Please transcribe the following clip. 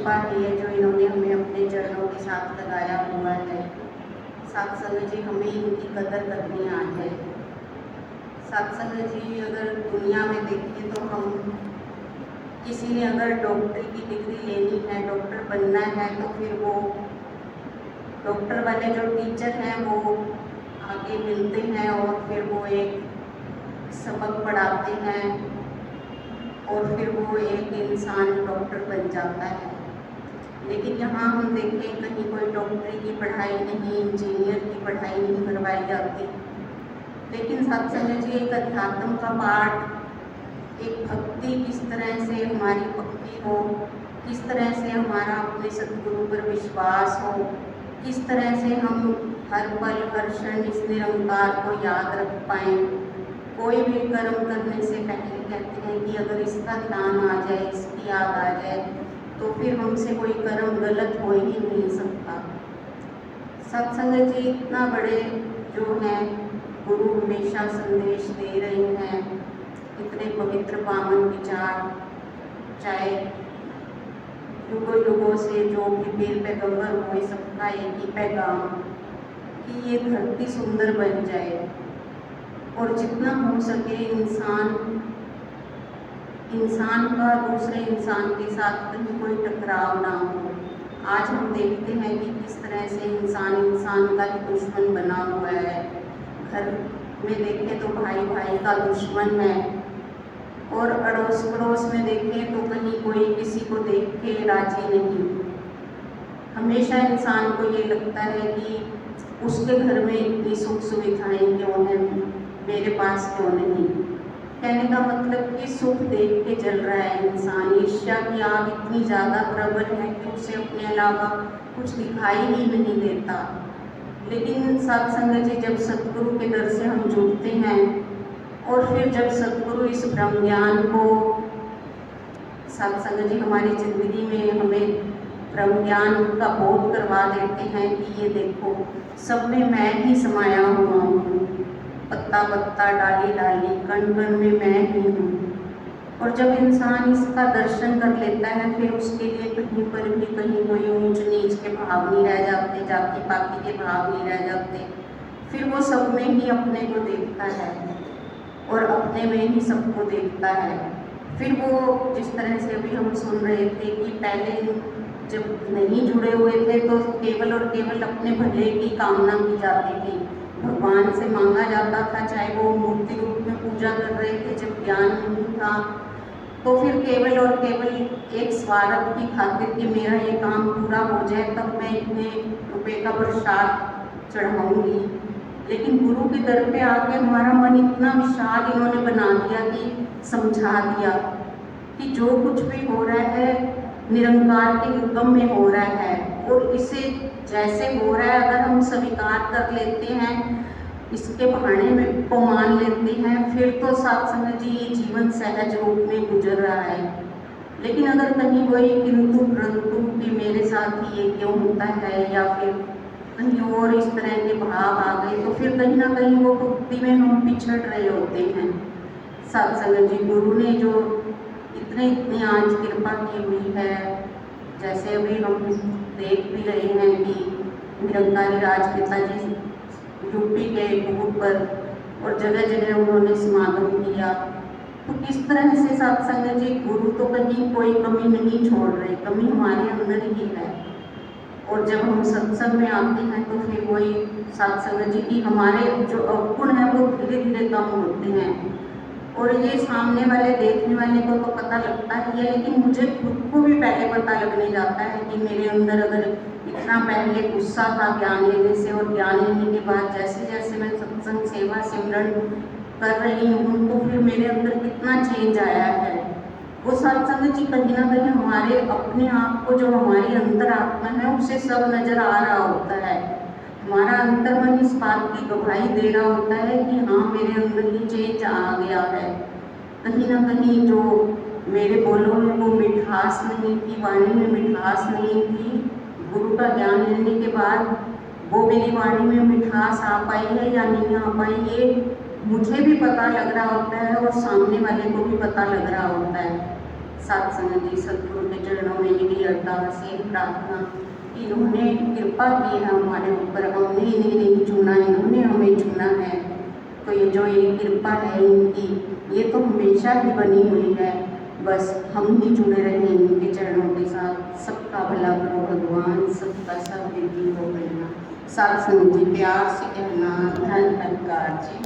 कृपा है जो इन्होंने हमें अपने चरणों के साथ लगाया हुआ है। सत्संग जी, हमें इनकी कदर करनी आ जाए। सत्संग जी, अगर दुनिया में देखें तो हम किसी ने अगर डॉक्टरी की डिग्री लेनी है, डॉक्टर बनना है, तो फिर वो डॉक्टर वाले जो टीचर हैं वो आगे मिलते हैं और फिर वो एक सबक पढ़ाते हैं और फिर वो एक इंसान डॉक्टर बन जाता है। लेकिन यहाँ हम देखें कहीं कोई डॉक्टरी की पढ़ाई नहीं, इंजीनियर की पढ़ाई नहीं करवाई जाती। लेकिन सत्संग जी, एक अध्यात्म का पाठ, एक भक्ति किस तरह से हमारी पक्की हो, किस तरह से हमारा अपने सद्गुरु पर विश्वास हो, किस तरह से हम हर पल हर क्षण इस निरंकार को याद रख पाएँ। कोई भी कर्म करने से पहले कहते हैं कि अगर इसका ध्यान आ जाए, इसकी याद आ जाए, तो फिर हमसे कोई कर्म गलत हो ही नहीं सकता। सत्संग जी, इतना बड़े जो हैं गुरु हमेशा संदेश दे रहे हैं, इतने पवित्र पावन विचार, चाहे युगों युगों से जो भी पीर पैगंबर हुए, सबका एक ही पैगाम कि ये धरती सुंदर बन जाए और जितना हो सके इंसान का दूसरे इंसान के साथ कहीं कोई टकराव ना हो। आज हम देखते हैं कि किस तरह से इंसान का ही दुश्मन बना हुआ है। घर में देखें तो भाई भाई का दुश्मन है और अड़ोस पड़ोस में देखें तो कहीं कोई किसी को देख के राजी नहीं। हमेशा इंसान को ये लगता है कि उसके घर में इतनी सुख सुविधाएं क्यों हैं, मेरे पास क्यों नहीं। कहने का मतलब कि सुख देख के जल रहा है इंसान। ईर्ष्या की आग इतनी ज़्यादा प्रबल है कि उसे अपने अलावा कुछ दिखाई ही नहीं देता। लेकिन सत्संग जी, जब सतगुरु के दर से हम जुड़ते हैं और फिर जब सतगुरु इस ब्रह्म ज्ञान को, सत्संग जी हमारी जिंदगी में हमें ब्रह्म ज्ञान का बोध करवा देते हैं कि ये देखो, सब में मैं ही समाया हुआ हूँ, पत्ता पत्ता डाली डाली कण कण में मैं ही हूँ। और जब इंसान इसका दर्शन कर लेता है, फिर उसके लिए कहीं पर भी कहीं कोई ऊंच नीच के भाव नहीं रह जाते, जाति पाति के भाव नहीं रह जाते। फिर वो सब में ही अपने को देखता है और अपने में ही सबको देखता है। फिर वो जिस तरह से अभी हम सुन रहे थे कि पहले जब नहीं जुड़े हुए थे तो केवल और केवल अपने भले की कामना की जाती थी, भगवान से मांगा जाता था, चाहे वो मूर्ति रूप में पूजा कर रहे थे। जब ज्ञान नहीं था तो फिर केवल और केवल एक स्वार्थ की खातिर कि मेरा ये काम पूरा हो जाए, तब मैं इतने रुपए का प्रसाद चढ़ाऊंगी। लेकिन गुरु के दर पे आके हमारा मन इतना विशाल इन्होंने बना दिया कि समझा दिया कि जो कुछ भी हो रहा है निरंकार के हुक्म में हो रहा है, और इसे जैसे हो रहा है अगर हम स्वीकार कर लेते हैं, इसके बहाने में को मान लेते हैं, फिर तो सत्संग जी ये जीवन सहज रूप में गुजर रहा है। लेकिन अगर कहीं कोई किंतु परंतु कि मेरे साथ ये क्यों होता है, या फिर कहीं और इस तरह के भाव आ गए, तो फिर कहीं ना कहीं वो भक्ति में हम पिछड़ रहे होते हैं। सत्संग जी, गुरु ने जो इतनी आज कृपा की हुई है, जैसे अभी हम देख भी रहे हैं कि निरंकारी राजपिता जी यूपी के टूर पर और जगह जगह उन्होंने समागम किया, तो किस तरह से सत्संग जी गुरु तो कहीं कोई कमी नहीं छोड़ रहे, कमी हमारे अंदर ही है। और जब हम सत्संग में आते हैं तो फिर वही सत्संग जी की हमारे जो अवगुण हैं वो धीरे धीरे कम होते हैं। और ये सामने वाले देखने वाले को तो पता लगता ही है, लेकिन मुझे खुद को भी पहले पता लगने जाता है कि मेरे अंदर अगर इतना पहले गुस्सा था ज्ञान लेने से, और ज्ञान लेने के बाद जैसे जैसे मैं सत्संग सेवा सिमरन कर रही हूँ तो फिर मेरे अंदर कितना चेंज आया है। वो सत्संग जी कहीं ना कहीं हमारे अपने आप को, जो हमारी अंतर आत्मा है, उसे सब नजर आ रहा होता है। हमारा अंतर्मन इस बात की गवाही दे रहा होता है कि हाँ, मेरे अंदर ही चेंज आ गया है। कहीं ना कहीं जो मेरे बोलों में वो मिठास नहीं थी, वाणी में मिठास नहीं थी, गुरु का ज्ञान लेने के बाद वो मेरी वाणी में मिठास आ पाई है या नहीं आ पाई, ये मुझे भी पता लग रहा होता है और सामने वाले को भी पता लग रहा होता है। सत्संग जी सतगुरु के चरणों में यही अरदास है, प्रार्थना, इन्होंने कृपा की है हमारे ऊपर, हमने इन्हें नहीं चुना, इन्होंने हमें चुना है। तो ये जो ये कृपा है इनकी, ये तो हमेशा ही बनी हुई है, बस हम ही जुड़े रहे इनके चरणों के साथ। सबका भला करो भगवान, सबका सब विधि हो करना। सत्संग जी प्यार से कहना, धन धनकार जी।